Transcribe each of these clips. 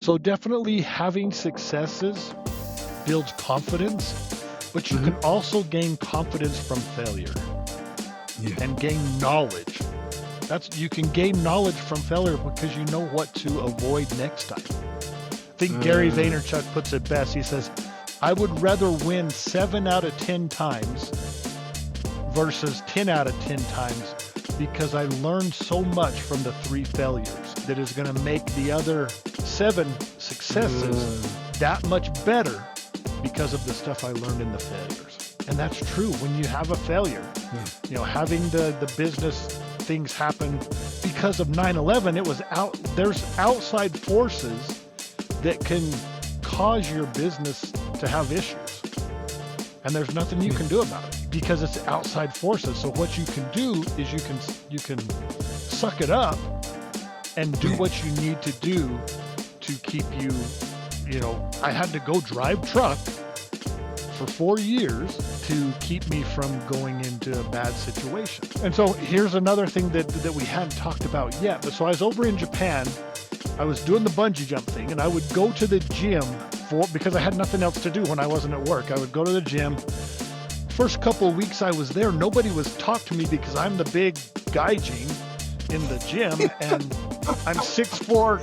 So definitely having successes builds confidence, but you Hmm. can also gain confidence from failure Yeah. and gain knowledge. You can gain knowledge from failure because you know what to avoid next time. I think Gary Mm, Vaynerchuk puts it best. He says, I would rather win 7 out of 10 times versus 10 out of 10 times because I learned so much from the 3 failures that is going to make the other 7 successes mm, that much better because of the stuff I learned in the failures. And that's true when you have a failure. yeah. Having the business things happen because of 9/11, there's outside forces that can cause your business to have issues. And there's nothing you Yeah. can do about it because it's outside forces. So what you can do is you can suck it up and do Yeah. what you need to do to keep you, I had to go drive truck for 4 years to keep me from going into a bad situation. And so here's another thing that we hadn't talked about yet. But so I was over in Japan. I was doing the bungee jump thing, and I would go to the gym because I had nothing else to do when I wasn't at work. I would go to the gym. First couple of weeks I was there, nobody was talking to me because I'm the big gaijin in the gym, and I'm 6'4",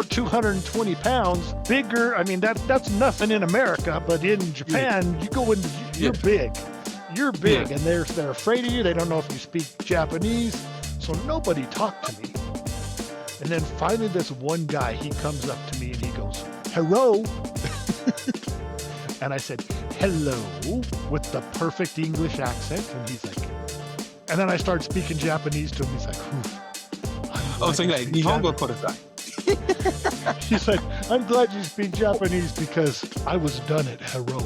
220 pounds, bigger. I mean, that's nothing in America, but in Yeah. Japan, you go in, Yeah. you're big. You're Yeah. big, and they're afraid of you. They don't know if you speak Japanese, so nobody talked to me. And then finally, this one guy, he comes up to me and he goes, "Hello." And I said, "Hello," with the perfect English accent. And he's like, and then I started speaking Japanese to him. He's like, "Oof, I'm Oh, glad so you you're like speak Nihongo Japanese." Kodasai. He's like, "I'm glad you speak Japanese because I was done at Hero."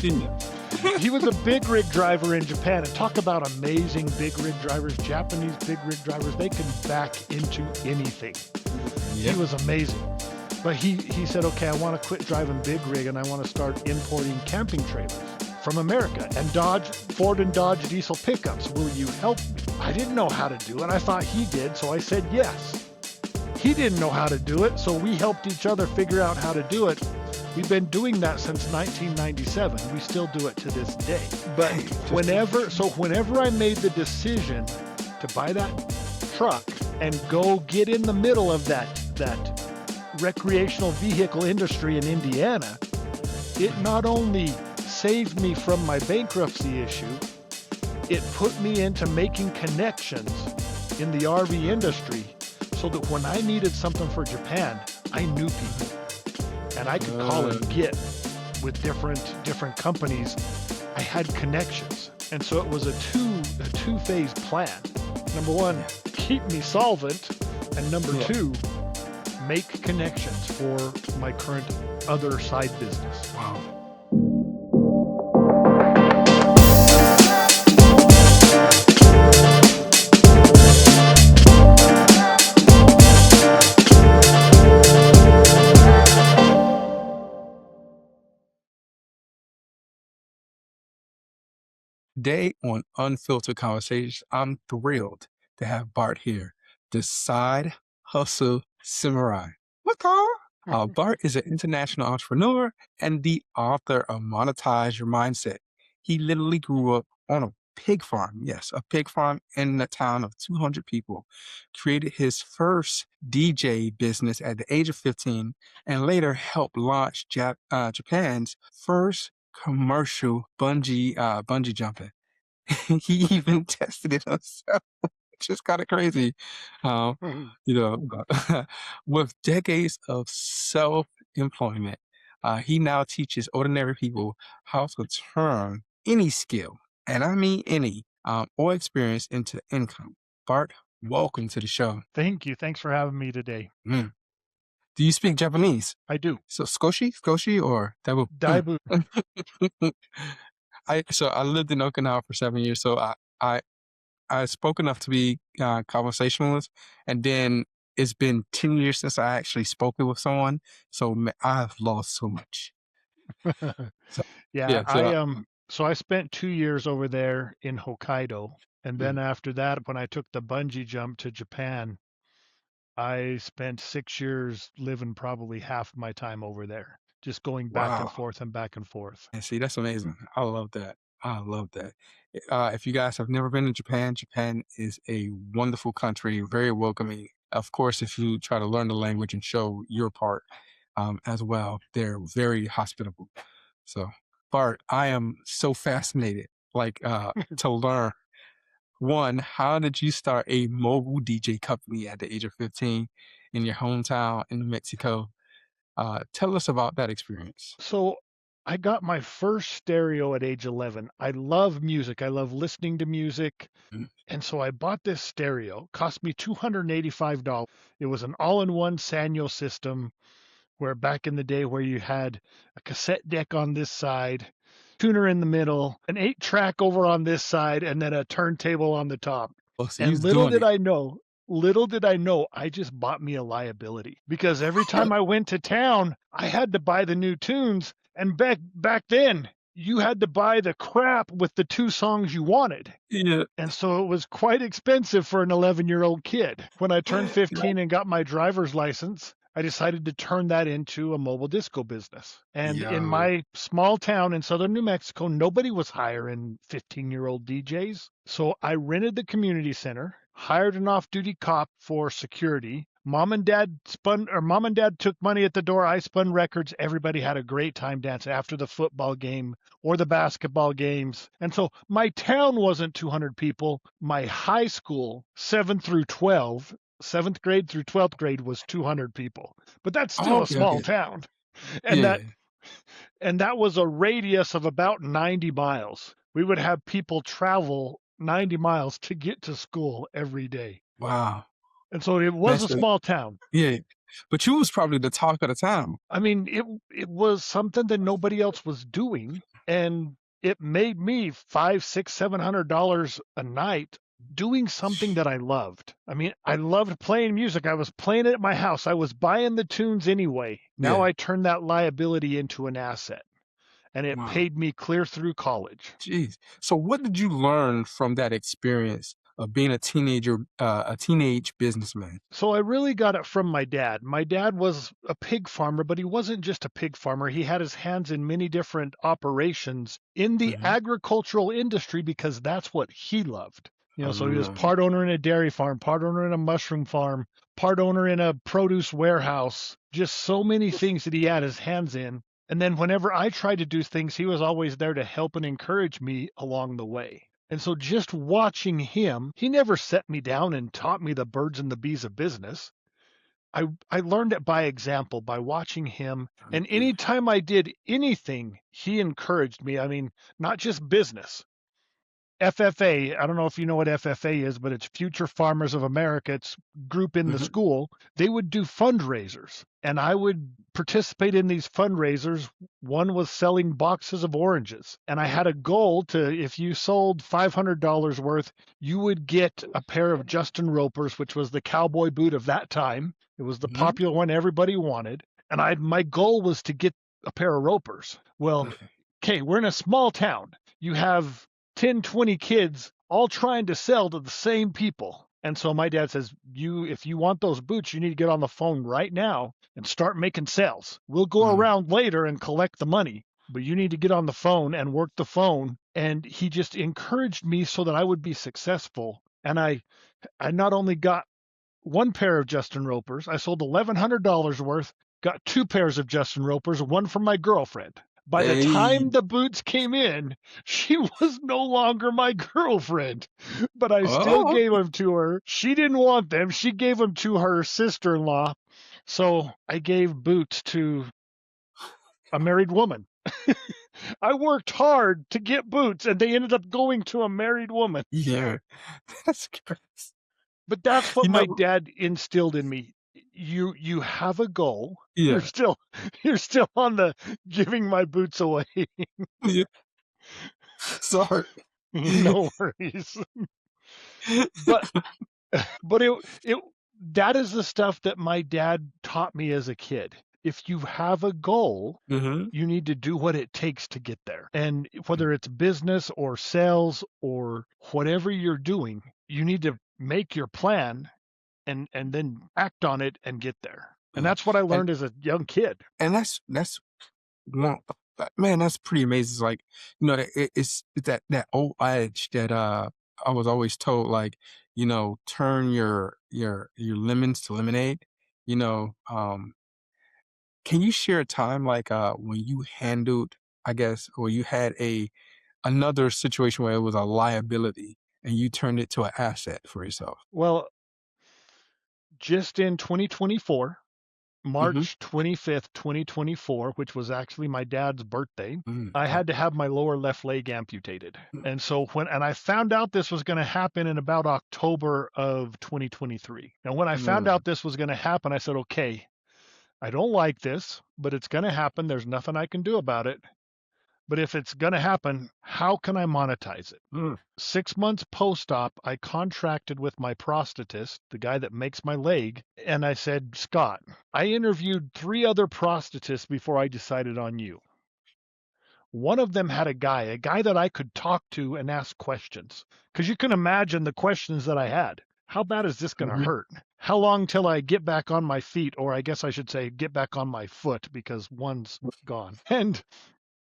Yeah. He was a big rig driver in Japan, and talk about amazing big rig drivers. Japanese big rig drivers, they can back into anything. He Yeah. was amazing. But he said, "Okay, I want to quit driving big rig and I want to start importing camping trailers from America and Ford and Dodge diesel pickups. Will you help me?" I didn't know how to do it. I thought he did, so I said yes. He didn't know how to do it, so we helped each other figure out how to do it. We've been doing that since 1997. We still do it to this day. But Hey, whenever I made the decision to buy that truck and go get in the middle of that recreational vehicle industry in Indiana, it not only saved me from my bankruptcy issue, it put me into making connections in the RV industry so that when I needed something for Japan, I knew people and I could call and get with different companies. I had connections. And so it was a two-phase plan. Number one, yeah. keep me solvent, and number Yeah. two, make connections for my current other side business. Wow. Today on Unfiltered Conversations, I'm thrilled to have Bart here, the side hustle samurai. What the? Bart is an international entrepreneur and the author of Monetize Your Mindset. He literally grew up on a pig farm. Yes, a pig farm in a town of 200 people. Created his first DJ business at the age of 15 and later helped launch Japan's first commercial bungee jumping. He even tested it himself, which is kind of crazy. Um, you know, with decades of self-employment, he now teaches ordinary people how to turn any skill, and I mean any, or experience into income. Bart, welcome to the show. Thank you. Thanks for having me today. Mm. Do you speak Japanese? I do. So Skoshi, or Dabu? Daibu. I lived in Okinawa for 7 years, so I spoke enough to be conversationalist, and then it's been 10 years since I actually spoken with someone, so I've lost so much. So Yeah, yeah, so so I spent 2 years over there in Hokkaido. And then mm, after that, when I took the bungee jump to Japan, I spent 6 years living probably half my time over there, just going back and Wow. forth and back and forth. And see, that's amazing. I love that. I love that. If you guys have never been to Japan, Japan is a wonderful country, very welcoming. Of course, if you try to learn the language and show your part as well, they're very hospitable. So, Bart, I am so fascinated, to learn. One, how did you start a mobile DJ company at the age of 15 in your hometown in New Mexico? Tell us about that experience. So I got my first stereo at age 11. I love music. I love listening to music. Mhm. And so I bought this stereo, cost me $285. It was an all-in-one Sanyo system where back in the day where you had a cassette deck on this side, tuner in the middle, an 8-track over on this side, and then a turntable on the top. Oh, so you And was doing it. little did I know, I just bought me a liability because every time I went to town, I had to buy the new tunes. And back then, you had to buy the crap with the two songs you wanted. Yeah. And so it was quite expensive for an 11-year-old kid. When I turned Yeah. 15 and got my driver's license, I decided to turn that into a mobile disco business. And in Yo. my small town in southern New Mexico, nobody was hiring 15-year-old DJs. So I rented the community center, hired an off-duty cop for security. Mom and dad took money at the door. I spun records. Everybody had a great time dancing after the football game or the basketball games. And so my town wasn't 200 people. My high school, 7th grade through 12th grade was 200 people. But that's still Oh, a okay, small okay. town. And Yeah. that was a radius of about 90 miles. We would have people travel 90 miles to get to school every day. Wow. And so it was That's a the small town. yeah. But you was probably the talk of the town. I mean, it was something that nobody else was doing, and it made me five, six, $700 a night doing something that I loved. I mean, I loved playing music. I was playing it at my house. I was buying the tunes anyway. Now Yeah. I turned that liability into an asset, and it Wow. paid me clear through college. Jeez. So what did you learn from that experience of being a teenage businessman? So I really got it from my dad. My dad was a pig farmer, but he wasn't just a pig farmer. He had his hands in many different operations in the Mhm. agricultural industry because that's what he loved. I So he was love it. part owner in a dairy farm, part owner in a mushroom farm, part owner in a produce warehouse, just so many things that he had his hands in. And then whenever I tried to do things, he was always there to help and encourage me along the way. And so just watching him, he never set me down and taught me the birds and the bees of business. I learned it by example, by watching him. And Mhm. anytime I did anything, he encouraged me. I mean, not just business. FFA, I don't know if you know what FFA is, but it's Future Farmers of America. It's group in the Mhm. school. They would do fundraisers, and I would participate in these fundraisers. One was selling boxes of oranges, and I had a goal to, if you sold $500 worth, you would get a pair of Justin Ropers, which was the cowboy boot of that time. It was the Mhm. popular one everybody wanted, and my goal was to get a pair of Ropers. Well, Okay. okay, we're in a small town. You have 10, 20 kids all trying to sell to the same people. And so my dad says, if you want those boots, you need to get on the phone right now and start making sales. We'll go Mm. around later and collect the money, but you need to get on the phone and work the phone. And he just encouraged me so that I would be successful. And I not only got one pair of Justin Ropers. I sold $1,100 worth, got two pairs of Justin Ropers, one for my girlfriend. By the Hey. time the boots came in, she was no longer my girlfriend, but I still Oh. gave them to her. She didn't want them. She gave them to her sister in law. So I gave boots to a married woman. I worked hard to get boots, and they ended up going to a married woman. Yeah. That's crazy. But that's what You my know, dad instilled in me. You have a goal. You're yeah. still you're still on the giving my boots away. Yeah. Sorry. No worries. But it that is the stuff that my dad taught me as a kid. If you have a goal, Mhm. you need to do what it takes to get there. And whether it's business or sales or whatever you're doing, you need to make your plan and then act on it and get there. And Yeah. that's what I And learned as a young kid. that's one man, that's pretty amazing. It's like, it's that old adage that I was always told, like, turn your lemons to lemonade. You know, can you share a time like when you handled, I guess, or you had another situation where it was a liability and you turned it to an asset for yourself? Well, just in 2024, Mm-hmm. March 25th, 2024, which was actually my dad's birthday, Mm-hmm. I had to have my lower left leg amputated. And so and I found out this was going to happen in about October of 2023. And when I found Mm-hmm. out this was going to happen, I said, okay, I don't like this, but it's going to happen. There's nothing I can do about it. But if it's going to happen, how can I monetize it? 6 months post-op, I contracted with my prosthetist, the guy that makes my leg, and I said, Scott, I interviewed 3 other prosthetists before I decided on you. One of them had a guy that I could talk to and ask questions. Because you can imagine the questions that I had. How bad is this going to Mm-hmm. hurt? How long till I get back on my feet? Or I guess I should say get back on my foot because one's gone.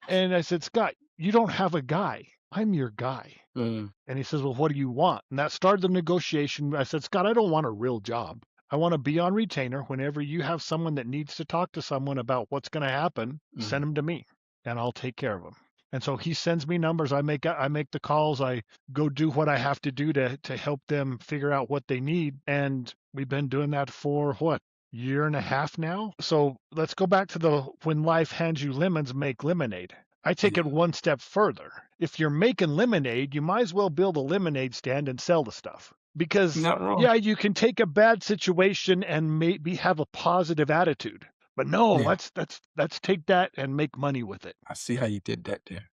And I said, Scott, you don't have a guy. I'm your guy. Mm-hmm. And he says, well, what do you want? And that started the negotiation. I said, Scott, I don't want a real job. I want to be on retainer. Whenever you have someone that needs to talk to someone about what's going to happen, send them to me and I'll take care of them. And so he sends me numbers. I make the calls. I go do what I have to do to help them figure out what they need. And we've been doing that for what, year and a half now? So let's go back to the when life hands you lemons, make lemonade. I take it Yeah. one step further. If you're making lemonade, you might as well build a lemonade stand and sell the stuff. Because Not wrong. yeah, you can take a bad situation and maybe have a positive attitude. But no, Yeah. let's take that and make money with it. I see how you did that there.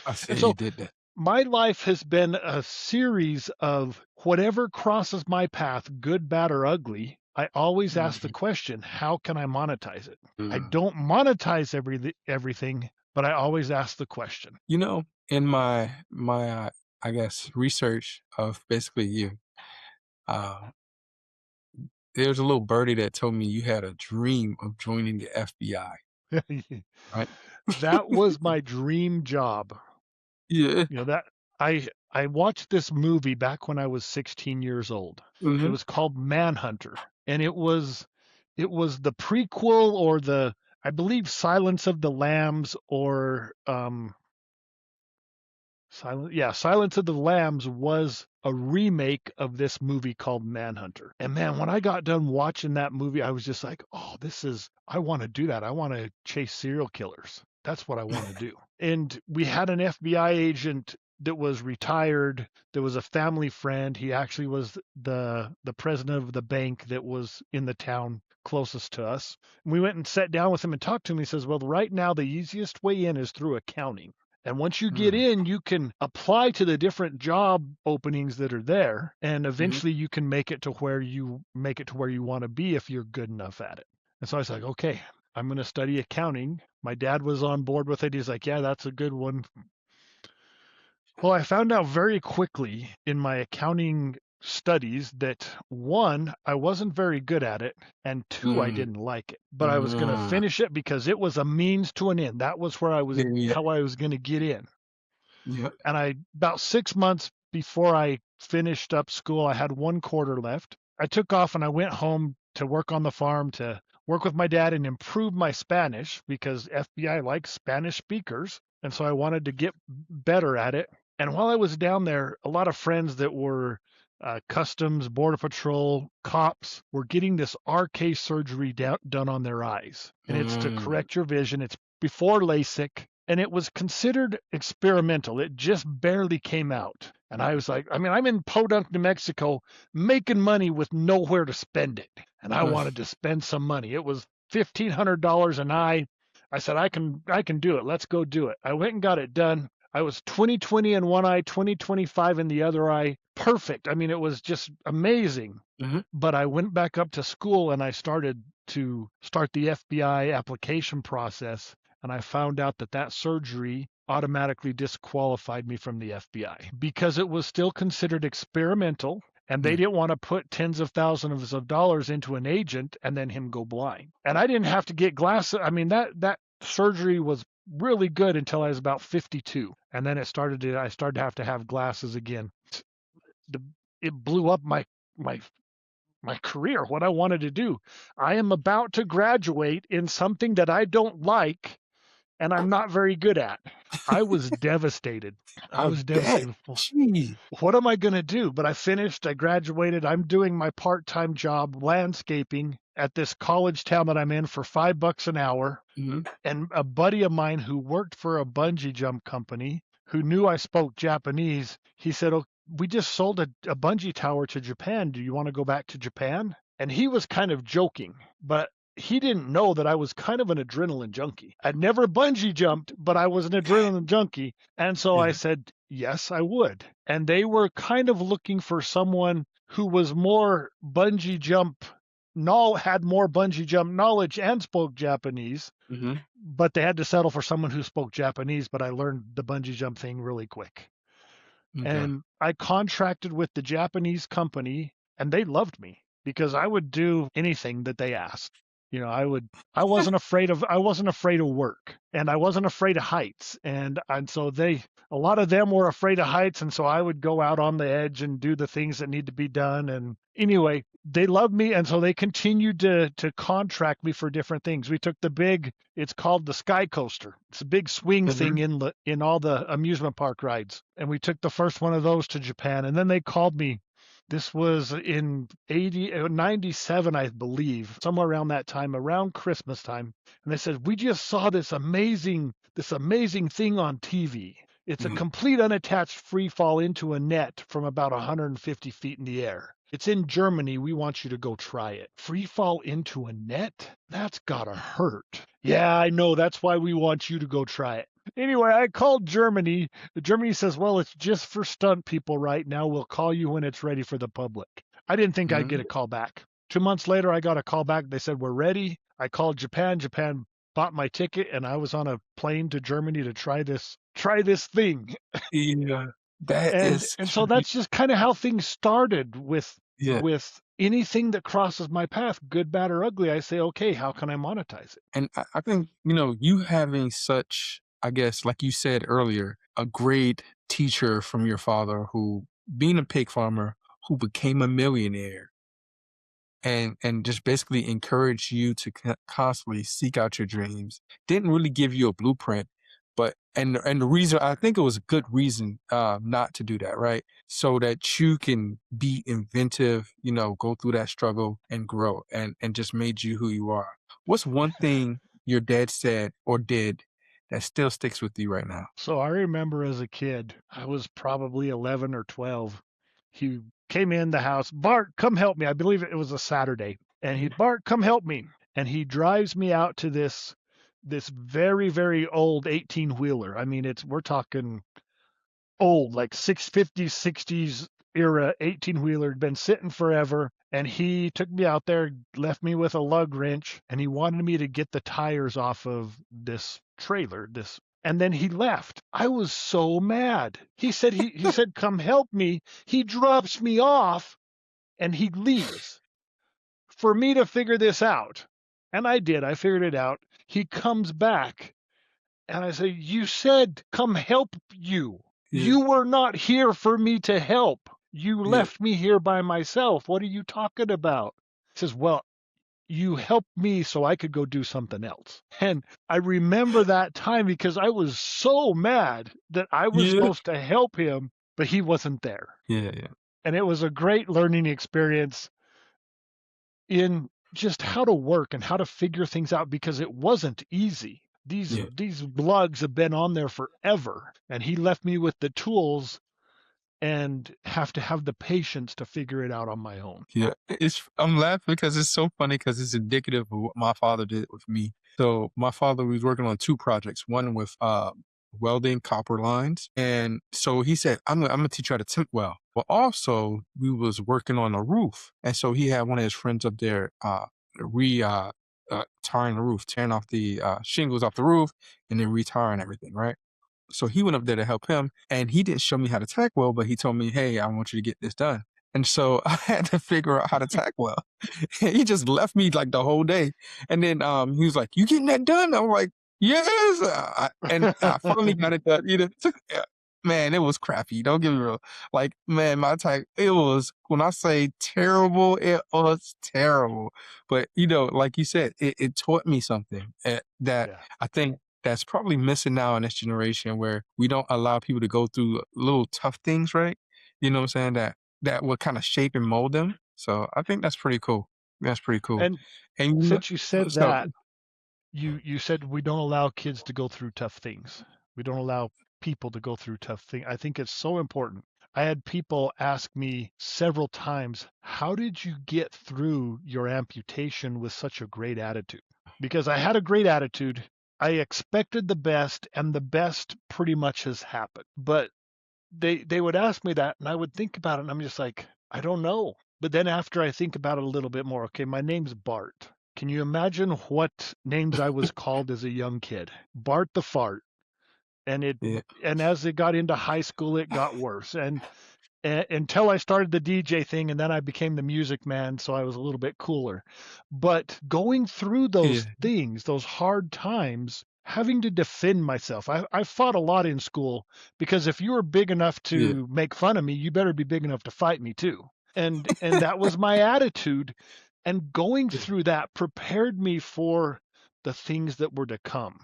I see And how you so did that. my life has been a series of whatever crosses my path, good, bad, or ugly. I always ask the Mhm. question, how can I monetize it? I Mm. don't monetize everything, but I always ask the question. In my I guess research of basically you, uh, there's a little birdie that told me you had a dream of joining the FBI, right? That was my dream job. Yeah. You know that I watched this movie back when I was 16 years old. It Mhm. was called Manhunter, and it was the prequel or the I believe Silence of the Lambs or Silence of the Lambs was a remake of this movie called Manhunter. And man, when I got done watching that movie, I was just like, oh, I want to do that. I want to chase serial killers. That's what I want to do. And we had an FBI agent that was retired. There was a family friend. He actually was the president of the bank that was in the town closest to us. And we went and sat down with him and talked to him. He says, well, right now, the easiest way in is through accounting. And once you get Mm. in, you can apply to the different job openings that are there, and Mhm. eventually you can make it to where you want to be if you're good enough at it. And so I was like, okay, I'm going to study accounting. My dad was on board with it. He's like, yeah, that's a good one. Well, I found out very quickly in my accounting studies that one, I wasn't very good at it, and two, I Mm. didn't like it. But I was going to Mm. finish it because it was a means to an end. That was where Yeah, yeah, how I was going to get in. yeah. And about 6 months before I finished up school, I had 1 quarter left. I took off and I went home to work on the farm to work with my dad and improve my Spanish because FBI likes Spanish speakers. And so I wanted to get better at it. And while I was down there, a lot of friends that were customs, border patrol, cops were getting this RK surgery done on their eyes. And it's to Mm. correct your vision. It's before LASIK, and it was considered experimental. It just barely came out. And I was like, I mean, I'm in Podunk, New Mexico, making money with nowhere to spend it. And I wanted to spend some money. It was $1,500 an eye. I said, I can do it. Let's go do it. I went and got it done. I was 20/20 in one eye, 20/25 in the other eye. Perfect. I mean, it was just amazing. Mhm. But I went back up to school and I started to start the FBI application process. And I found out that surgery automatically disqualified me from the FBI because it was still considered experimental And they didn't want to put tens of thousands of dollars into an agent and then him go blind. And I didn't have to get glasses. I mean, that surgery was really good until I was about 52. And then I started to have to have glasses again. The, it blew up my my career, what I wanted to do. I am about to graduate in something that I don't like and I'm not very good at. I was devastated. I I was bet. devastated. Gee. What am I going to do? But I finished, I graduated. I'm doing my part-time job landscaping at this college town that I'm in for $5 an hour. Mhm. And a buddy of mine who worked for a bungee jump company who knew I spoke Japanese, he said, "Oh, we just sold a bungee tower to Japan. Do you want to go back to Japan?" And he was kind of joking, but he didn't know that I was kind of an adrenaline junkie. I'd never bungee jumped, but I was an adrenaline junkie. And so I Yeah. said, yes, I would. And they were kind of looking for someone who was more bungee jump, had more bungee jump knowledge and spoke Japanese, Mm-hmm. but they had to settle for someone who spoke Japanese. But I learned the bungee jump thing really quick. Okay. And I contracted with the Japanese company and they loved me because I would do anything that they asked. I wasn't afraid of work and I wasn't afraid of heights. And so a lot of them were afraid of heights. And so I would go out on the edge and do the things that need to be done. And anyway, they loved me. And so they continued to contract me for different things. We took it's called the Sky Coaster. It's a big swing Mm-hmm. thing in all the amusement park rides. And we took the first one of those to Japan. And then they called me. This was in 97, I believe, somewhere around that time, around Christmas time. And they said, we just saw this amazing thing on TV. It's a Mm-hmm. complete unattached free fall into a net from about 150 feet in the air. It's in Germany. We want you to go try it. Free fall into a net? That's gotta hurt. Yeah, I know. That's why we want you to go try it. Anyway, I called Germany. Germany says, well, it's just for stunt people right now. We'll call you when it's ready for the public. I didn't think I'd get a call back. 2 months later, I got a call back. They said, we're ready. I called Japan. Japan bought my ticket and I was on a plane to Germany to try this thing. Yeah. That And is so that's just kind of how things started yeah. with anything that crosses my path, good, bad, or ugly. I say, okay, how can I monetize it? And I think, you having such, I guess, like you said earlier, a great teacher from your father who, being a pig farmer, who became a millionaire and just basically encouraged you to constantly seek out your dreams, didn't really give you a blueprint, but, and the reason, I think it was a good reason not to do that, right? So that you can be inventive, go through that struggle and grow and just made you who you are. What's one thing your dad said or did that still sticks with you right now? So I remember as a kid, I was probably 11 or 12. He came in the house, Bart, come help me. I believe it was a Saturday. And Bart, come help me. And he drives me out to this very, very old 18-wheeler. I mean, we're talking old, like 650s, 60s era 18-wheeler, had been sitting forever. And he took me out there, left me with a lug wrench, and he wanted me to get the tires off of this trailer, and then he left. I was so mad. He said, he said, come help me. He drops me off and he leaves for me to figure this out. And I did. I figured it out. He comes back and I say, you said, come help you. Yeah, You were not here for me to help. You yeah, left me here by myself. What are you talking about? He says, well, you helped me so I could go do something else. And I remember that time because I was so mad that I was yeah, supposed to help him, but he wasn't there. yeah, yeah, And it was a great learning experience in just how to work and how to figure things out because it wasn't easy. yeah. These lugs have been on there forever, and he left me with the tools and have to have the patience to figure it out on my own. Yeah, I'm laughing because it's so funny because it's indicative of what my father did with me. So my father was working on two projects, one with welding copper lines. And so he said, I'm gonna teach you how to temp weld. But also we was working on a roof. And so he had one of his friends up there tarring the roof, tearing off the shingles off the roof and then retarring everything, right? So he went up there to help him and he didn't show me how to tack weld, but he told me, hey, I want you to get this done. And so I had to figure out how to tack well. He just left me like the whole day. And then he was like, "You getting that done?" I'm like, "Yes." And I finally got it done. Man, it was crappy. Don't get me wrong. Like, man, my tack, it was, when I say terrible, it was terrible. But, like you said, it taught me something that Yeah. I think that's probably missing now in this generation, where we don't allow people to go through little tough things, right? You know what I'm saying? That will kind of shape and mold them. So I think that's pretty cool. That's pretty cool. And And since you said so that, you said we don't allow kids to go through tough things. We don't allow people to go through tough things. I think it's so important. I had people ask me several times, "How did you get through your amputation with such a great attitude?" Because I had a great attitude. I expected the best, and the best pretty much has happened. But they would ask me that, and I would think about it, and I'm just like, I don't know. But then after I think about it a little bit more, okay, my name's Bart. Can you imagine what names I was called as a young kid? Bart the Fart. And yeah. as it got into high school, it got worse. And until I started the DJ thing, and then I became the music man, so I was a little bit cooler. But going through Yeah. those things, those hard times, having to defend myself, I fought a lot in school, because if you were big enough Yeah. to make fun of me, you better be big enough to fight me too. And that was my attitude. And going Yeah. through that prepared me for the things that were to come.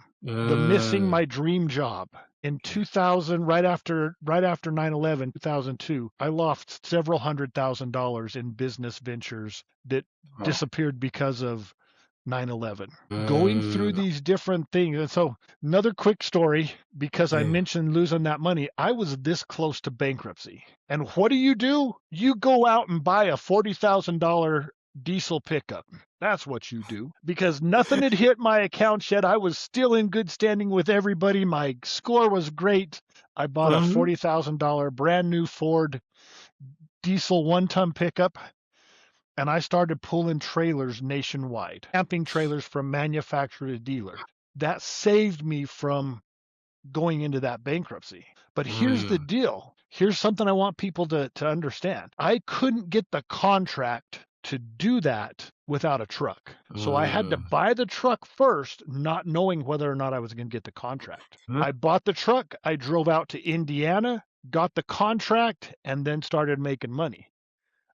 The missing Uh, my dream job in 2000, right after 9/11, 2002, I lost several $100,000 in business ventures that oh. disappeared because of 9/11. Going through Uh, these different things. And so, another quick story, because I yeah. mentioned losing that money, I was this close to bankruptcy. And what do? You go out and buy a $40,000 diesel pickup. That's what you do, because nothing had hit my account yet. I was still in good standing with everybody. My score was great. I bought a Uh-huh. $40,000 brand new Ford diesel 1-ton pickup, and I started pulling trailers nationwide, camping trailers from manufacturer to dealer. That saved me from going into that bankruptcy. But here's the Mm, deal. Here's something I want people to understand. I couldn't get the contract to do that without a truck. So I had to mm, buy the truck first, not knowing whether or not I was going to get the contract. uh, I bought the truck, I drove out to Indiana, got the contract, and then started making money.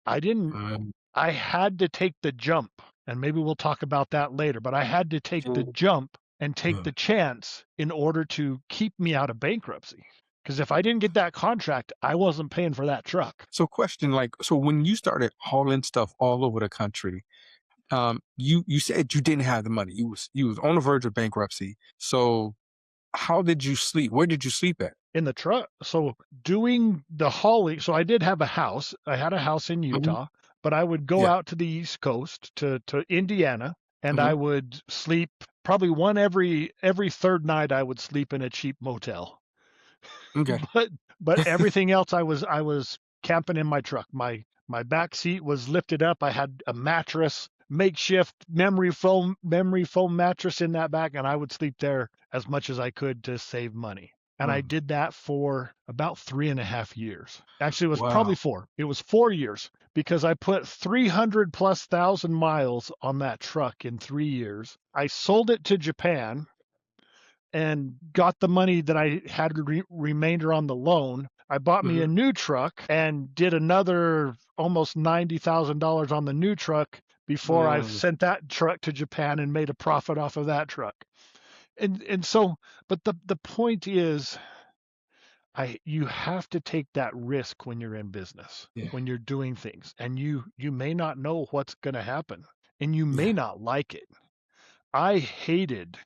I didn't um, I had to take the jump, and maybe we'll talk about that later, but I had to take the so, jump and take uh, the chance in order to keep me out of bankruptcy. Because if I didn't get that contract, I wasn't paying for that truck. so question, like, so when you started hauling stuff all over the country, you said you didn't have the money. You was on the verge of bankruptcy. So how did you sleep? Where did you sleep at? In the truck. So doing the hauling, so I did have a house. I had a house in Mhm. Utah, but I would go Yeah. out to the East Coast to Indiana, and I Uh-huh. would sleep probably one every third night. I would sleep in a cheap motel. Okay. but but everything else, I was camping in my truck. My back seat was lifted up. I had a mattress, makeshift memory foam mattress in that back, and I would sleep there as much as I could to save money. And I Mm, did that for about 3.5 years. Actually, it was probably wow. 4. It was 4 years, because I put 300 plus thousand miles on that truck in 3 years. I sold it to Japan and got the money that I had remainder on the loan. I bought me a Mhm. new truck and did another almost $90,000 on the new truck before I Mm, sent that truck to Japan and made a profit off of that truck. And so, but the point is, you have to take that risk when you're in business, yeah. when you're doing things, and you may not know what's going to happen, and you may Yeah. not like it. I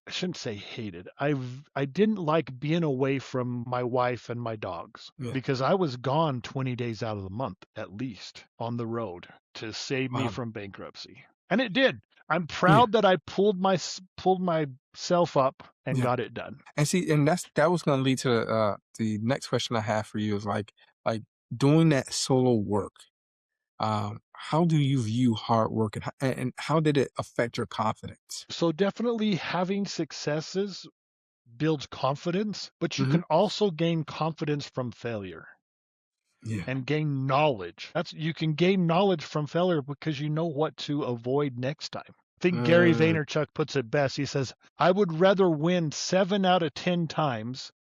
shouldn't say hated. I didn't like being away from my wife and my dogs, Yeah. because I was gone 20 days out of the month at least on the road to save me Wow. from bankruptcy. And it did. I'm Yeah. proud that I pulled myself up and Yeah. got it done. And see, and that was going to lead to the next question I have for you is like doing that solo work. How do you view hard work, and how did it affect your confidence? So definitely having successes builds confidence, but you Hmm. can also gain confidence from failure. Yeah. and gain knowledge. You can gain knowledge from failure because you know what to avoid next time. I think Gary Mm, Vaynerchuk puts it best. He says, I would rather win 7 out of 10 times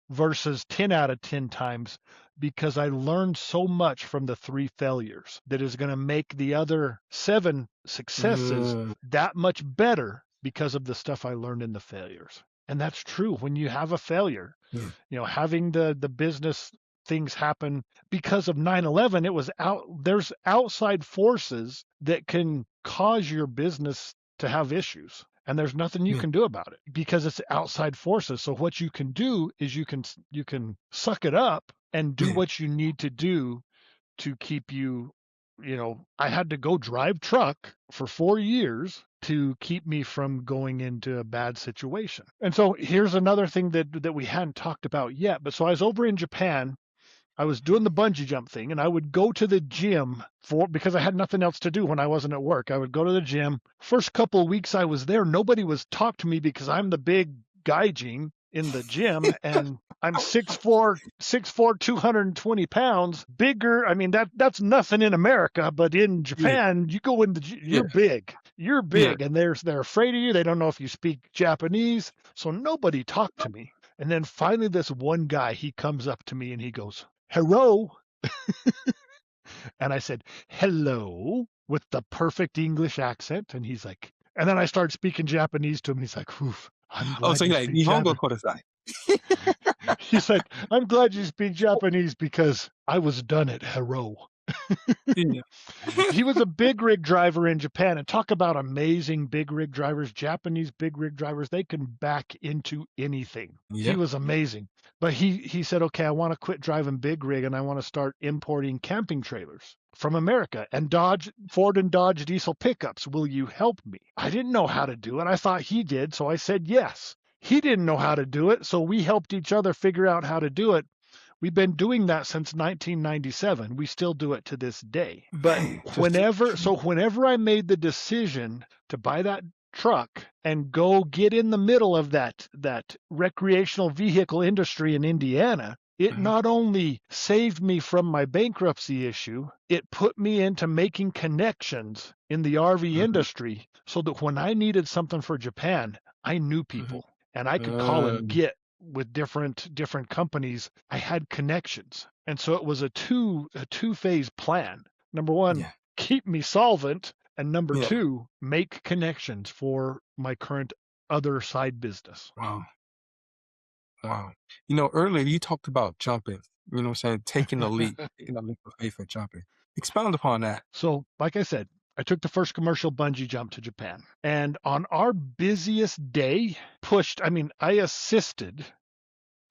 versus 10 out of 10 times because I learned so much from the 3 failures that is going to make the other 7 successes mm, that much better because of the stuff I learned in the failures. And that's true. When you have a failure, yeah. having the business things happen because of 9/11, it was there's outside forces that can cause your business to have issues, and there's nothing you Yeah. can do about it because it's outside forces. So what you can do is you can suck it up and do Yeah. what you need to do to keep you. I had to go drive truck for 4 years to keep me from going into a bad situation. And so here's another thing that we hadn't talked about yet. But so I was over in Japan. I was doing the bungee jump thing, and I would go to the gym because I had nothing else to do when I wasn't at work. I would go to the gym. First couple of weeks I was there, nobody was talk to me because I'm the big gaijin in the gym, and I'm 6'4", 220 pounds, bigger. I mean that's nothing in America, but in Yeah. Japan, you go in Yeah. you're big. You're Yeah. big, and they're afraid of you. They don't know if you speak Japanese, so nobody talked to me. And then finally, this one guy, he comes up to me and he goes, hello. And I said, hello, with the perfect English accent. And he's like, and then I started speaking Japanese to him. And he's like, oof, I'm Oh, glad so you you're like, speak Nihongo Japanese. Kodasai. He's like, I'm glad you speak Japanese because I was done at hello. Yeah. He was a big rig driver in Japan, and talk about amazing big rig drivers. Japanese big rig drivers, they can back into anything. He Yep. was amazing. But he said, okay, I want to quit driving big rig and I want to start importing camping trailers from America and Ford and Dodge diesel pickups. Will you help me? I didn't know how to do it. I thought he did, so I said yes. He didn't know how to do it, so we helped each other figure out how to do it. We've been doing that since 1997. We still do it to this day. But Man, whenever I made the decision to buy that truck and go get in the middle of that recreational vehicle industry in Indiana, it Mhm. not only saved me from my bankruptcy issue, it put me into making connections in the RV Mhm. industry so that when I needed something for Japan, I knew Mhm. people and I could call and get with different companies. I had connections. And so it was a two-phase plan. Number one, Yeah. keep me solvent, and number Yeah. two, make connections for my current other side business. Wow. Wow. Earlier you talked about jumping, what I'm saying, taking a leap of faith and jumping. Expound upon that. So, like I said, I took the first commercial bungee jump to Japan. And on our busiest day, I assisted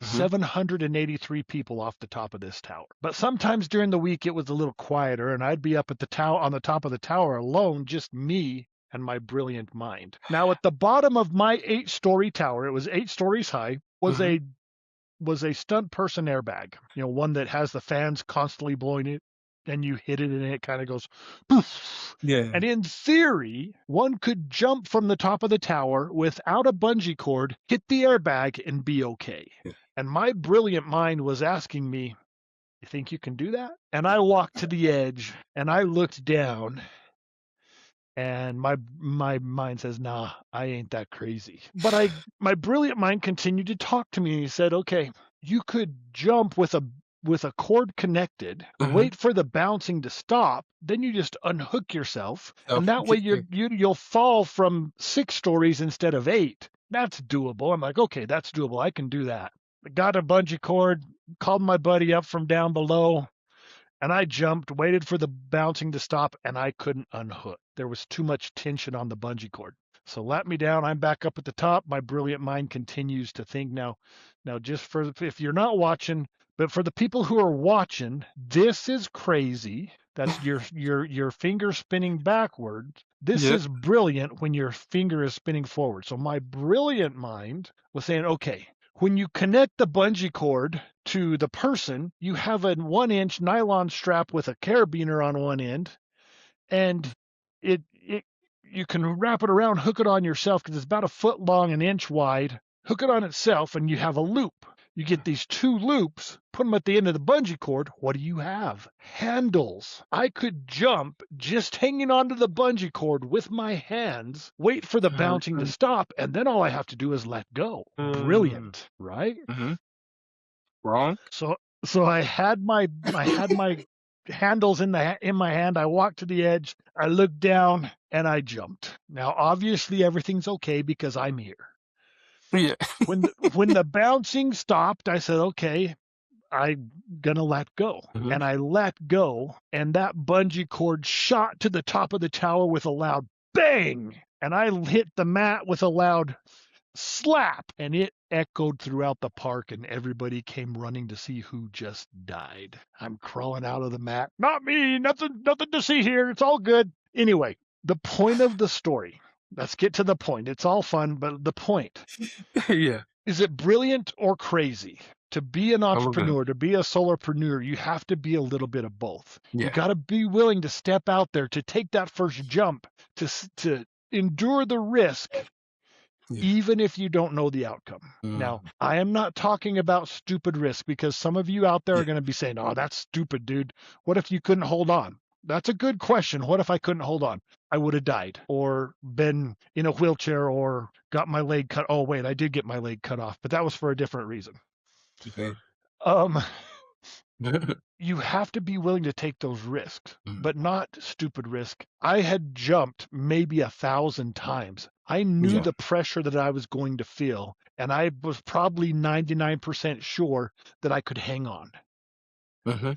Hmm. 783 people off the top of this tower. But sometimes during the week it was a little quieter and I'd be up at the tower on the top of the tower alone, just me and my brilliant mind. Now at the bottom of my 8-story tower, it was 8 stories high, Hmm. was a stunt person airbag. One that has the fans constantly blowing it and you hit it and it kind of goes poof. Yeah. And in theory, one could jump from the top of the tower without a bungee cord, hit the airbag, and be okay. Yeah. And my brilliant mind was asking me, you think you can do that? And I walked to the edge and I looked down and my mind says, nah, I ain't that crazy. But my brilliant mind continued to talk to me and he said, okay, you could jump with a cord connected, Uh-huh. wait for the bouncing to stop, then you just unhook yourself, and Self that way you'll fall from 6 stories instead of 8. That's doable. I'm like, okay, that's doable. I can do that. I got a bungee cord, called my buddy up from down below, and I jumped, waited for the bouncing to stop, and I couldn't unhook. There was too much tension on the bungee cord. So let me down. I'm back up at the top. My brilliant mind continues to think now. Now, just if you're not watching, but for the people who are watching, this is crazy. That's your finger spinning backward. This Yep. is brilliant when your finger is spinning forward. So my brilliant mind was saying, okay, when you connect the bungee cord to the person, you have a 1-inch nylon strap with a carabiner on one end, and it you can wrap it around, hook it on yourself because it's about a foot long, an inch wide. Hook it on itself, and you have a loop. You get these 2 loops, put them at the end of the bungee cord. What do you have? Handles. I could jump just hanging onto the bungee cord with my hands, wait for the bouncing to stop, and then all I have to do is let go. Brilliant, right? Mm-hmm. Wrong. So I had my handles in my hand. I walked to the edge. I looked down and I jumped. Now obviously everything's okay because I'm here. Yeah. When the bouncing stopped, I said, okay, I'm gonna let go. Mhm. And I let go, and that bungee cord shot to the top of the tower with a loud bang. And I hit the mat with a loud slap, and it echoed throughout the park, and everybody came running to see who just died. I'm crawling out of the mat. Not me, nothing to see here. It's all good. Anyway, the point of the story. Let's get to the point. It's all fun, but the point. Yeah. Is it brilliant or crazy? To be an I love that. entrepreneur, to be a solopreneur, you have to be a little bit of both. You Yeah. got to be willing to step out there, to take that first jump, to endure the risk, Yeah. even if you don't know the outcome. Now, I am not talking about stupid risk, because some of you out there are Yeah. going to be saying, oh, that's stupid, dude. What if you couldn't hold on? That's a good question. What if I couldn't hold on? I would have died or been in a wheelchair or got my leg cut. Oh, wait, I did get my leg cut off, but that was for a different reason. Okay. You have to be willing to take those risks, Mm. but not stupid risk. I had jumped maybe 1,000 times. I knew Yeah. the pressure that I was going to feel, and I was probably 99% sure that I could hang on. Mm-hmm.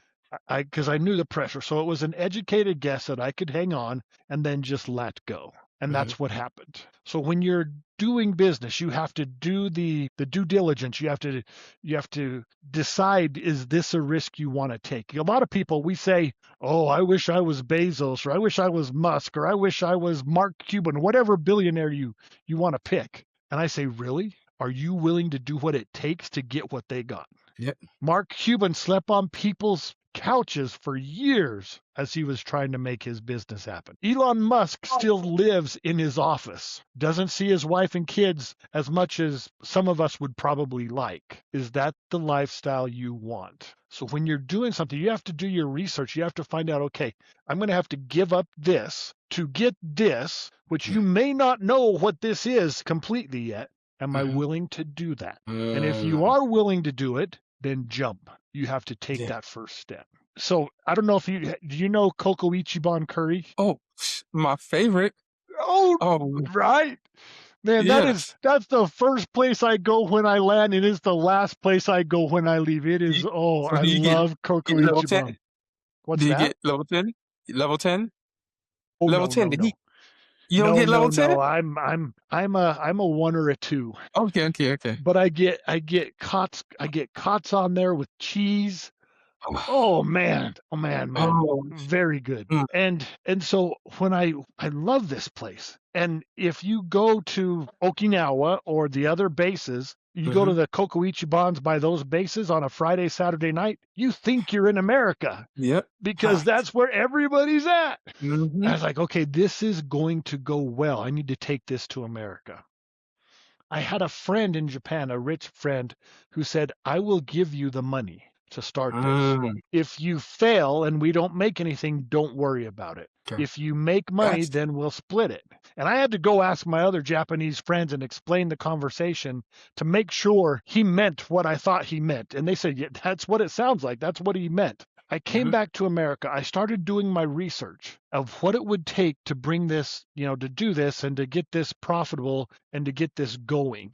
Because I knew the pressure. So it was an educated guess that I could hang on and then just let go. And that's what happened. So when you're doing business, you have to do the due diligence. You have to decide, is this a risk you want to take? A lot of people, we say, oh, I wish I was Bezos, or I wish I was Musk, or I wish I was Mark Cuban, whatever billionaire you want to pick. And I say, really? Are you willing to do what it takes to get what they got? Yep. Mark Cuban slept on people's couches for years as he was trying to make his business happen. Elon Musk still lives in his office, doesn't see his wife and kids as much as some of us would probably like. Is that the lifestyle you want? So when you're doing something, you have to do your research. You have to find out, okay, I'm going to have to give up this to get this, which you may not know what this is completely yet. Am I willing to do that? And if you are willing to do it, then jump. You have to take that first step. So I don't know if do you know Coco Ichiban curry? Oh, my favorite. Oh, right. Man, yes. that's the first place I go when I land. It is the last place I go when I leave. It is, So I do you get love Coco level 10? Ichiban. What's Do you that? get level 10? Level 10? Oh, Level no, 10. no, no. You don't get level 10? No. I'm a 1 or a 2. Okay. But I get cots on there with cheese. Oh man. Oh. Very good. Mm. And so when I love this place. And if you go to Okinawa or the other bases, you go to the Coco Ichibans by those bases on a Friday, Saturday night, you think you're in America. Yep. Because that's where everybody's at. Mm-hmm. I was like, okay, this is going to go well. I need to take this to America. I had a friend in Japan, a rich friend, who said, I will give you the money to start this. If you fail and we don't make anything, don't worry about it. Okay. If you make money, then we'll split it. And I had to go ask my other Japanese friends and explain the conversation to make sure he meant what I thought he meant. And they said, yeah, that's what it sounds like. That's what he meant. I came back to America. I started doing my research of what it would take to bring this, to do this and to get this profitable and to get this going.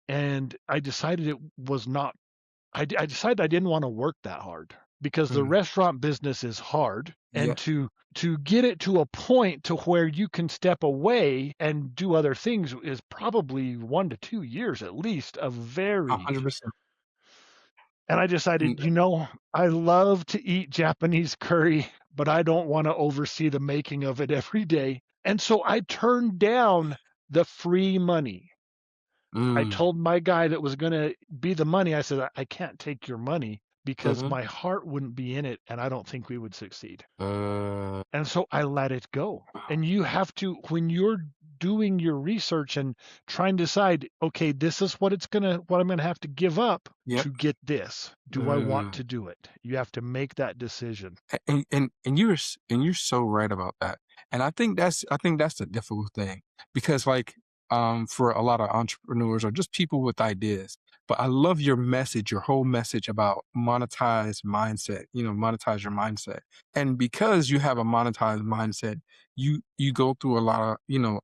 And I decided it was not, I decided I didn't want to work that hard, because the restaurant business is hard. And to get it to a point to where you can step away and do other things is probably 1 to 2 years at least of very 100%. And I decided, I love to eat Japanese curry, but I don't want to oversee the making of it every day. And so I turned down the free money. I told my guy that was going to be the money, I said, I can't take your money because my heart wouldn't be in it, and I don't think we would succeed. And so I let it go. And you have to, when you're doing your research and trying to decide, okay, this is what I'm gonna have to give up Yep. to get this. Do I want to do it? You have to make that decision. And you're so right about that. And I think that's the difficult thing because like for a lot of entrepreneurs or just people with ideas. But I love your message, your whole message about monetize mindset, monetize your mindset. And because you have a monetized mindset, you go through a lot of,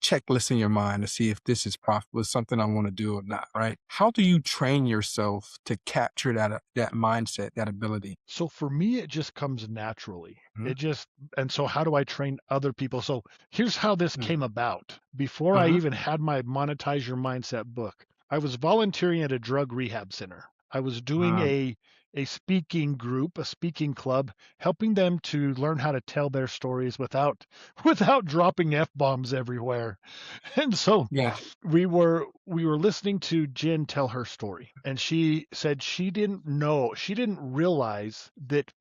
checklists in your mind to see if this is profitable, is something I want to do or not, right? How do you train yourself to capture that mindset, that ability? So for me, it just comes naturally. Mhm. It just, and so how do I train other people? So here's how this Mm. came about. Before I Mhm. even had my Monetize Your Mindset book, I was volunteering at a drug rehab center. I was doing Um, a speaking group, a speaking club, helping them to learn how to tell their stories without without dropping F-bombs everywhere. And so yeah. we were listening to Jen tell her story, and she said she didn't realize that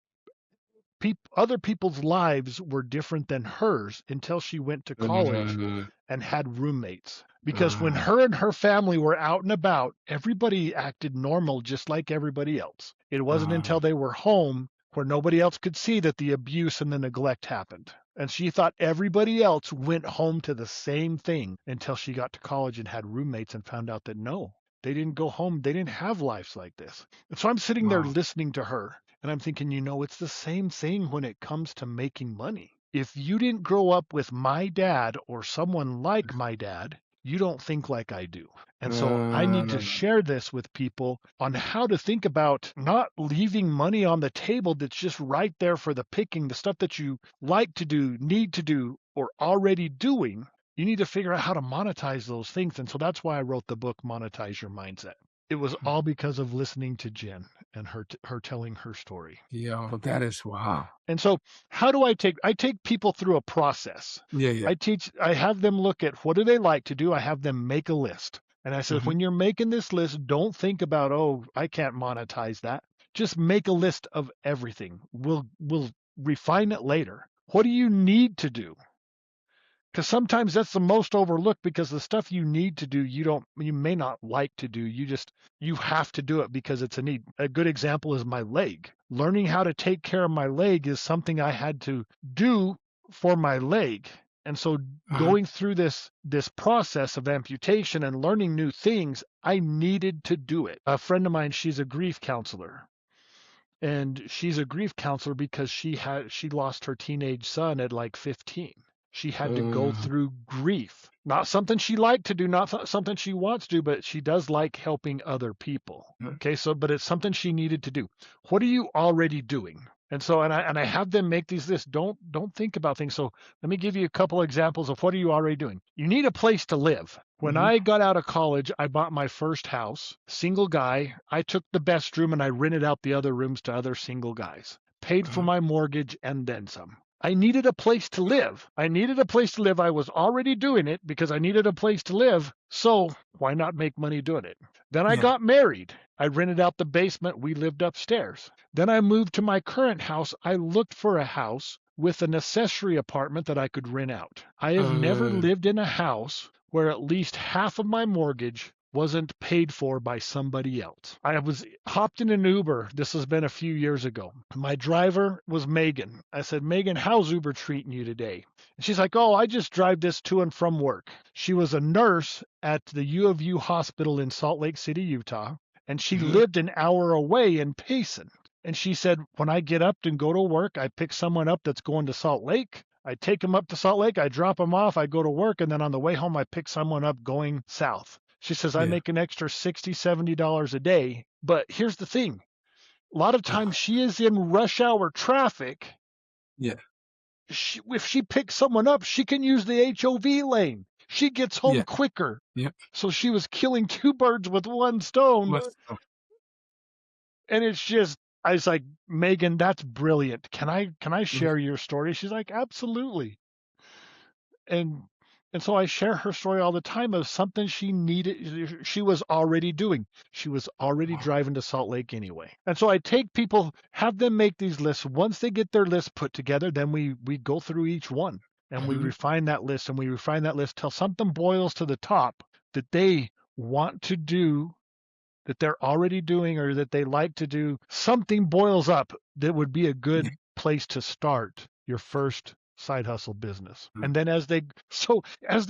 other people's lives were different than hers until she went to college Uh, and had roommates. Because when uh, her and her family were out and about, everybody acted normal just like everybody else. It wasn't uh, until they were home where nobody else could see that the abuse and the neglect happened. And she thought everybody else went home to the same thing until she got to college and had roommates and found out that no, they didn't go home. They didn't have lives like this. And so I'm sitting there wow. listening to her and I'm thinking, it's the same thing when it comes to making money. If you didn't grow up with my dad or someone like my dad, you don't think like I do. And so I need to Uh, share this with people on how to think about not leaving money on the table that's just right there for the picking, the stuff that you like to do, need to do, or already doing. You need to figure out how to monetize those things. And so that's why I wrote the book, Monetize Your Mindset. It was all because of listening to Jen and her telling her story. yo, that is wow. And so how do I take people through a process. Yeah, yeah. I have them look at what do they like to do. I have them make a list. And I said, Mhm. when you're making this list, don't think about, oh, I can't monetize that. Just make a list of everything. We'll refine it later. What do you need to do? Because sometimes that's the most overlooked because the stuff you need to do, you may not like to do. You have to do it because it's a need. A good example is my leg. Learning how to take care of my leg is something I had to do for my leg. And so Uh, going through this process of amputation and learning new things, I needed to do it. A friend of mine, she's a grief counselor. And she's a grief counselor because she lost her teenage son at like 15. She had to go uh, through grief. Not something she liked to do, not something she wants to do, but she does like helping other people. uh, Okay, so but it's something she needed to do. What are you already doing? And I have them make these lists. Don't think about things. So let me give you a couple examples of what are you already doing. You need a place to live. When mhm. I got out of college, I bought my first house, single guy. I took the best room and I rented out the other rooms to other single guys. Paid for Uh, my mortgage and then some. I needed a place to live. I needed a place to live. I was already doing it because I needed a place to live. So why not make money doing it? Then I yeah. got married. I rented out the basement. We lived upstairs. Then I moved to my current house. I looked for a house with an accessory apartment that I could rent out. I have never Uh, lived in a house where at least half of my mortgage wasn't paid for by somebody else. I was hopped in an Uber. This has been a few years ago. My driver was Megan. I said, Megan, how's Uber treating you today? And she's like, oh, I just drive this to and from work. She was a nurse at the U of U hospital in Salt Lake City, Utah, and she mhm. lived an hour away in Payson. And she said, when I get up and go to work, I pick someone up that's going to Salt Lake. I take them up to Salt Lake, I drop them off, I go to work, and then on the way home, I pick someone up going south. She says, I Yeah, make an extra $60, $70 a day. But here's the thing, a lot of uh, times she is in rush hour traffic. yeah, If she picks someone up, she can use the HOV lane. She gets home yeah, quicker. yeah. So she was killing two birds with one stone. Let's go. And it's just, I was like, Megan, that's brilliant. Can I Mhm. share your story? She's like, absolutely. And and so I share her story all the time of something she needed, she was already doing. She was already Wow. driving to Salt Lake anyway. And so I take people, have them make these lists. Once they get their list put together, then we go through each one. And we Mhm. refine that list and we refine that list till something boils to the top that they want to do, that they're already doing, or that they like to do. Something boils up that would be a Yeah. good place to start your first side hustle business. Mhm. And then as they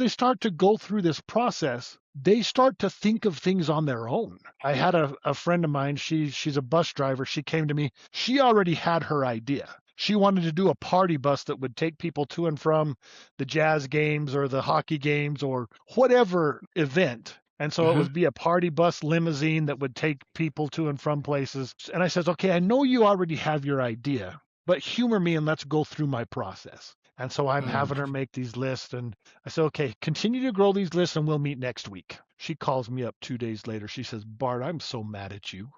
start to go through this process, they start to think of things on their own. I had a friend of mine, she's a bus driver. She came to me. She already had her idea. She wanted to do a party bus that would take people to and from the jazz games or the hockey games or whatever event. And so it Mhm. would be a party bus limousine that would take people to and from places. And I says, okay, I know you already have your idea, but humor me and let's go through my process. And so I'm Mm. having her make these lists. And I said, okay, continue to grow these lists and we'll meet next week. She calls me up 2 days later. She says, Bart, I'm so mad at you.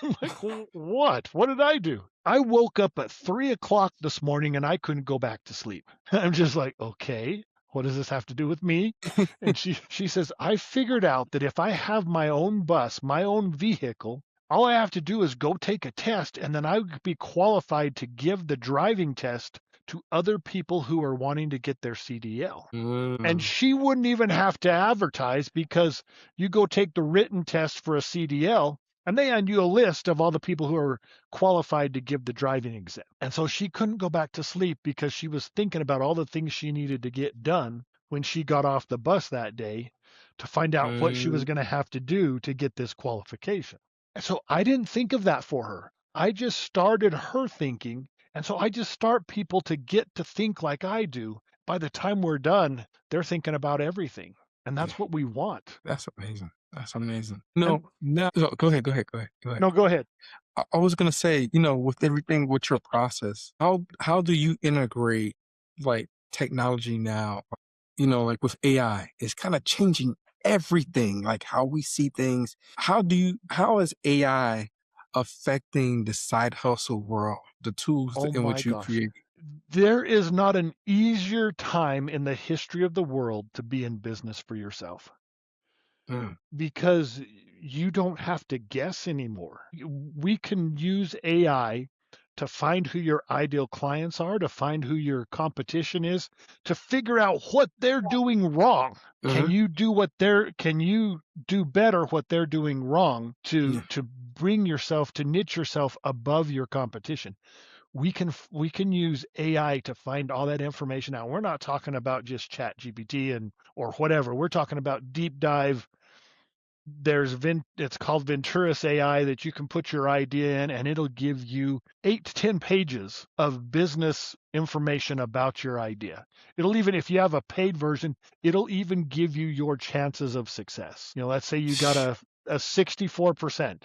I'm like, what? What did I do? I woke up at 3 o'clock this morning and I couldn't go back to sleep. I'm just like, okay, what does this have to do with me? And she says, I figured out that if I have my own bus, my own vehicle, all I have to do is go take a test and then I would be qualified to give the driving test to other people who are wanting to get their CDL. And Mm. she wouldn't even have to advertise because you go take the written test for a CDL and they hand you a list of all the people who are qualified to give the driving exam. And so she couldn't go back to sleep because she was thinking about all the things she needed to get done when she got off the bus that day to find out what she was Mm. going to have to do to get this qualification. And so I didn't think of that for her. I just started her thinking. And so I just start people to get to think like I do. By the time we're done, they're thinking about everything. And Yeah. that's what we want. That's amazing. That's amazing. And No, now so go ahead. no, go ahead. I was gonna say, with everything with your process, how do you integrate like technology now? Like with AI, it's kind of changing everything, like how we see things. How is AI affecting the side hustle world, the tools Oh in my which you gosh. create? There is not an easier time in the history of the world to be in business for yourself Mm. because you don't have to guess anymore. We can use AI to find who your ideal clients are, to find who your competition is, to figure out what they're doing wrong. Hmm. Can you do better what they're doing wrong Yeah. to bring yourself to niche yourself above your competition? We can use AI to find all that information out. We're not talking about just chat GPT and or whatever. We're talking about deep dive. It's called Venturus AI that you can put your idea in and it'll give you 8 to 10 pages of business information about your idea. It'll even, if you have a paid version, it'll even give you your chances of success. Let's say you got a 64%.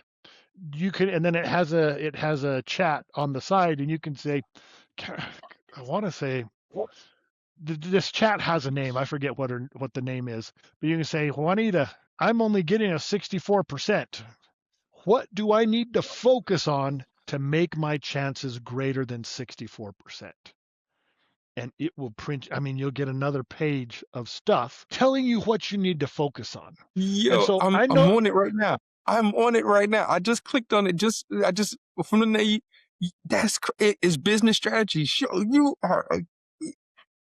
You can, and then it has a chat on the side and you can say, I want to say this chat has a name. I forget what the name is, but you can say, Juanita, I'm only getting a 64%. What do I need to focus on to make my chances greater than 64%? And it will print, I mean, you'll get another page of stuff telling you what you need to focus on. And Yo, so I'm I I'm know on it right now. I'm on it right now. I just clicked on it. I just from the name. It is business strategy. Sure, you are.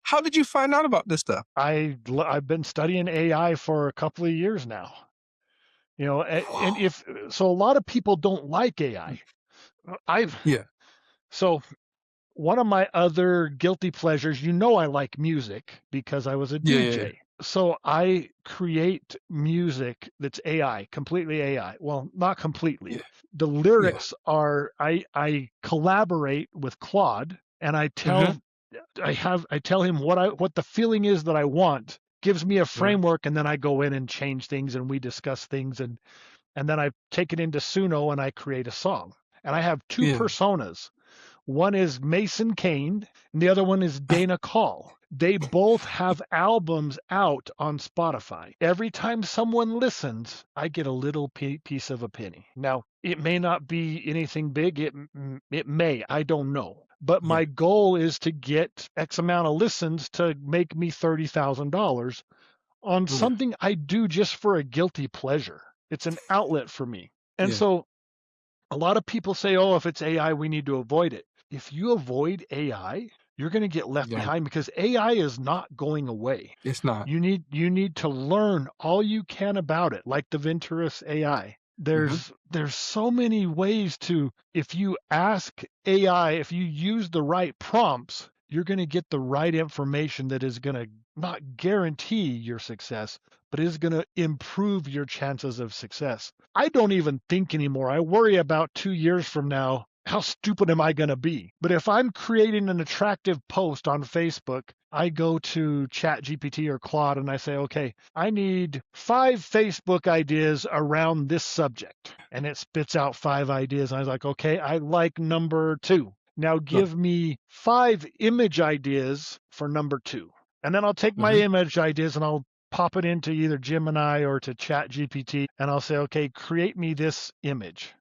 How did you find out about this stuff? I've been studying AI for a couple of years now. And if so, a lot of people don't like AI. I've Yeah, so one of my other guilty pleasures, I like music because I was a yeah, yeah, DJ. So I create music that's AI, completely AI. Well, not completely. yeah, The yeah. lyrics are I collaborate with Claude and Mm-hmm. I tell him what the feeling is that I want, gives me a Mm-hmm. framework, and then I go in and change things and we discuss things and then I take it into Suno and I create a song. And I have two Yeah. personas. One is Mason Kane, and the other one is Dana Call. They both have albums out on Spotify. Every time someone listens, I get a little piece of a penny. Now, it may not be anything big. It may. I don't know. But Yeah. my goal is to get X amount of listens to make me $30,000 on Yeah. something I do just for a guilty pleasure. It's an outlet for me. And Yeah. so a lot of people say, oh, if it's AI, we need to avoid it. If you avoid AI, you're going to get left Yeah. behind because AI is not going away. It's not. You need to learn all you can about it, like the Venturous AI. Hmm. There's so many ways to, if you ask AI, if you use the right prompts, you're going to get the right information that is going to not guarantee your success, but is going to improve your chances of success. I don't even think anymore. I worry about 2 years from now. How stupid am I going to be? But if I'm creating an attractive post on Facebook, I go to ChatGPT or Claude and I say, okay, I need 5 Facebook ideas around this subject. And it spits out 5 ideas. And I was like, okay, I like number 2. Now Look. give me 5 image ideas for number 2. And then I'll take my Hmm. image ideas and I'll pop it into either Gemini or to ChatGPT and I'll say, okay, create me this image.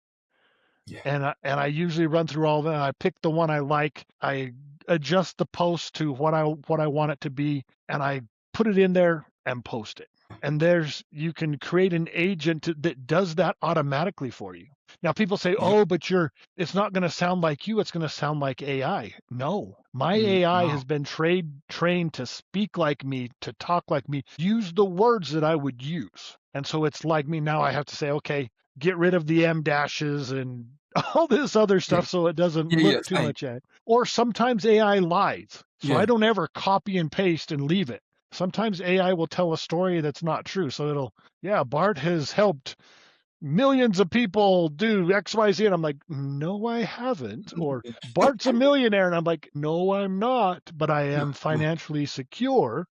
Yeah. And I usually run through all of them. I pick the one I like. I adjust the post to what I want it to be, and I put it in there and post it. And you can create an agent that does that automatically for you. Now people say, Yep. "Oh, but it's not going to sound like you. It's going to sound like AI." No, my Mm, AI no. has been trained to speak like me, to talk like me, use the words that I would use. And so it's like me now. I have to say, okay, get rid of the M dashes and all this other Yeah. stuff so it doesn't Yeah. Yeah. look too Same. much at. Or sometimes AI lies. So I Yeah. don't ever copy and paste and leave it. Sometimes AI will tell a story that's not true. So Bart has helped millions of people do XYZ. And I'm like, no, I haven't. Or Bart's a millionaire. And I'm like, no, I'm not, but I No. am No. financially secure.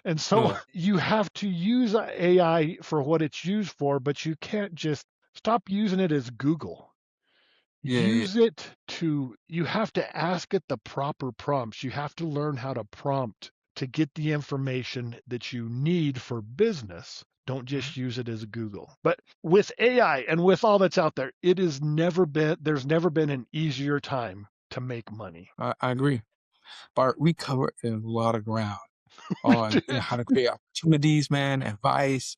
And so No. you have to use AI for what it's used for, but you can't just stop using it as Google. Yeah. Yeah. You have to ask it the proper prompts. You have to learn how to prompt to get the information that you need for business. Don't Mhm. just use it as Google. But with AI and with all that's out there, there's never been an easier time to make money. I agree. Bart, we covered a lot of ground We on did. how to create opportunities, man, advice.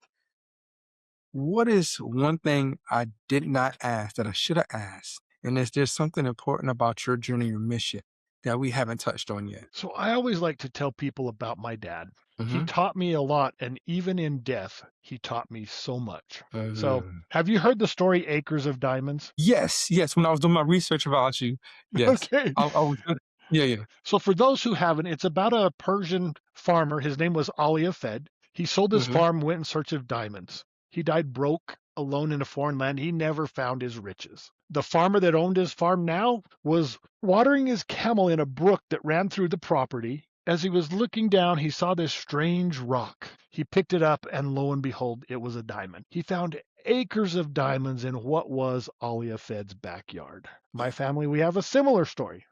What is one thing I did not ask that I should have asked? And is there something important about your journey or mission that we haven't touched on yet? So I always like to tell people about my dad. He Hmm. taught me a lot, and even in death, he taught me so much. So, Uh, have you heard the story Acres of Diamonds? yes, yes. When I was doing my research about you, yes, Okay. I was good. Yeah, yeah. So, for those who haven't, it's about a Persian farmer. His name was Ali Afed. He sold his Hmm. farm, went in search of diamonds. He died broke, alone in a foreign land. He never found his riches. The farmer that owned his farm now was watering his camel in a brook that ran through the property. As he was looking down, he saw this strange rock. He picked it up, and lo and behold, it was a diamond. He found acres of diamonds in what was Ali Afed's backyard. My family, we have a similar story.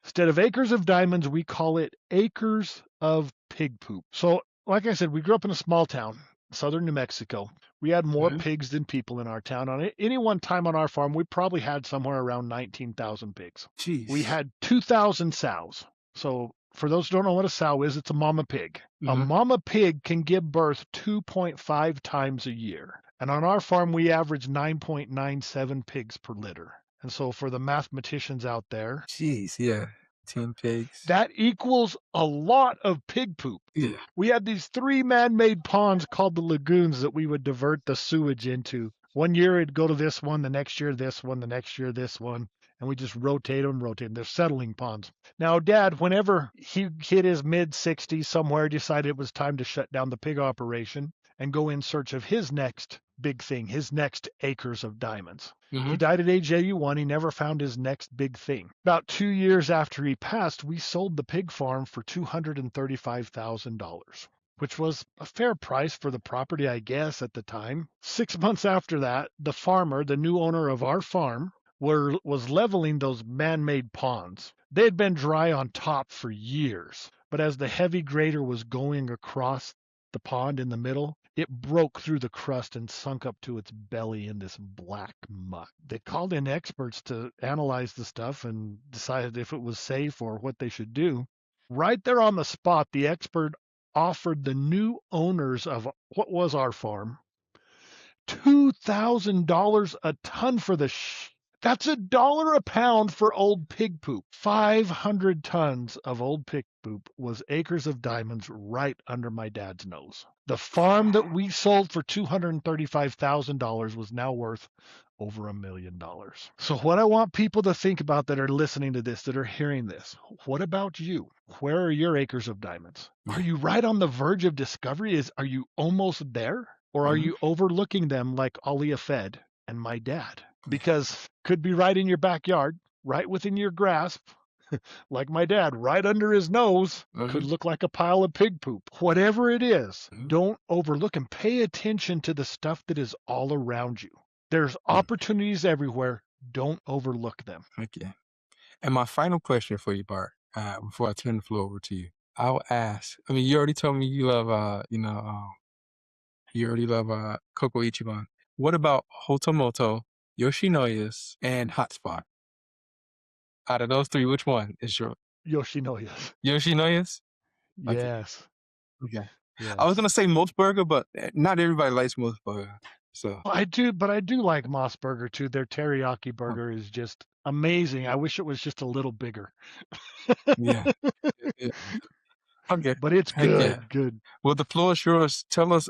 Instead of acres of diamonds, we call it acres of pig poop. So, like I said, we grew up in a small town, southern New Mexico. We had more Hmm. pigs than people in our town. On any one time on our farm, we probably had somewhere around 19,000 pigs. We Jeez. had 2,000 sows. So, for those who don't know what a sow is, it's a mama pig. A Hmm. mama pig can give birth 2.5 times a year. And on our farm, we average 9.97 pigs per litter. And so, for the mathematicians out there, Jeez. Yeah. 10 pigs. that equals a lot of pig poop. Yeah. We had these 3 man-made ponds called the lagoons that we would divert the sewage into. One year it'd go to this one, the next year this one, the next year this one, and we just rotate them. They're settling ponds. Now, Dad, whenever he hit his mid-60s somewhere, decided it was time to shut down the pig operation and go in search of his next big thing, his next acres of diamonds. He Hmm. died at age 81. He never found his next big thing. About 2 years after he passed, we sold the pig farm for $235,000, which was a fair price for the property, I guess, at the time. 6 months after that, the farmer, the new owner of our farm, was leveling those man-made ponds. They had been dry on top for years, but as the heavy grader was going across the pond in the middle, it broke through the crust and sunk up to its belly in this black muck. They called in experts to analyze the stuff and decided if it was safe or what they should do. Right there on the spot, the expert offered the new owners of what was our farm $2,000 a ton for That's $1 a pound for old pig poop. 500 tons of old pig poop was acres of diamonds right under my dad's nose. The farm that we sold for $235,000 was now worth over $1 million. So what I want people to think about that are listening to this, that are hearing this, what about you? Where are your acres of diamonds? Are you right on the verge of discovery? Are you almost there? Or are you overlooking them like Alia Fed and my dad? Because could be right in your backyard, right within your grasp, like my dad, right under his nose, could look like a pile of pig poop. Whatever it is, don't overlook and pay attention to the stuff that is all around you. There's opportunities everywhere. Don't overlook them. Okay. And my final question for you, Bart, before I turn the floor over to you, I'll ask. I mean, you already told me you love, you already love Coco Ichiban. What about Hotomoto, Yoshinoya's, and Hotspot? Out of those three, which one is your Yoshinoya's. Yoshinoya's? Okay. Yes. Okay. Yes. I was gonna say Moss Burger, but not everybody likes Moss Burger. So I do, but I do like Moss Burger too. Their teriyaki burger is just amazing. I wish it was just a little bigger. yeah. Yeah. Okay. But it's Heck yeah. good. Well, the floor is yours. Tell us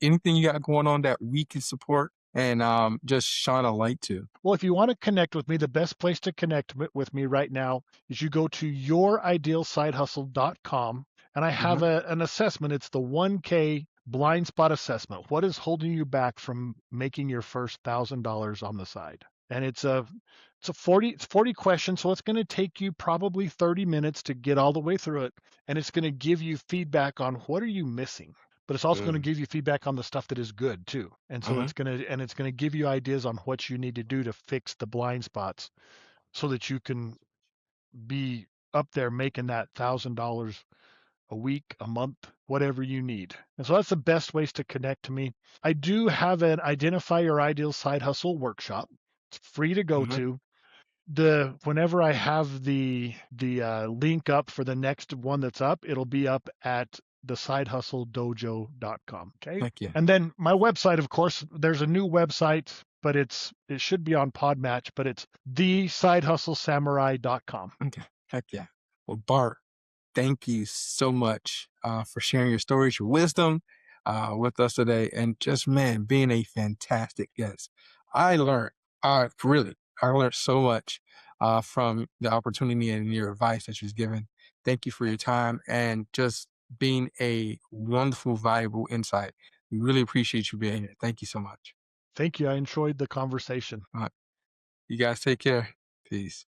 anything you got going on that we can support and just shine a light to. Well, if you want to connect with me, the best place to connect with me right now is you go to youridealsidehustle.com, and I have an assessment. It's the 1K blind spot assessment. What is holding you back from making your first $1,000 on the side? And it's 40 questions, so it's going to take you probably 30 minutes to get all the way through it, and it's going to give you feedback on what are you missing. But it's also going to give you feedback on the stuff that is good too. And so it's going to give you ideas on what you need to do to fix the blind spots so that you can be up there making that $1,000 a week, a month, whatever you need. And so that's the best ways to connect to me. I do have an Identify Your Ideal Side Hustle workshop. It's free to go to. Whenever I have the link up for the next one that's up, it'll be up at thesidehustledojo.com. Okay. Heck yeah. And then my website, of course, there's a new website, but it should be on Podmatch, but it's thesidehustlesamurai.com. Okay. Heck yeah. Well, Bart, thank you so much for sharing your stories, your wisdom with us today, and just, man, being a fantastic guest. I learned so much from the opportunity and your advice that you've given. Thank you for your time and just being a wonderful, valuable insight. We really appreciate you being here. Thank you so much. Thank you. I enjoyed the conversation. You guys take care. Peace.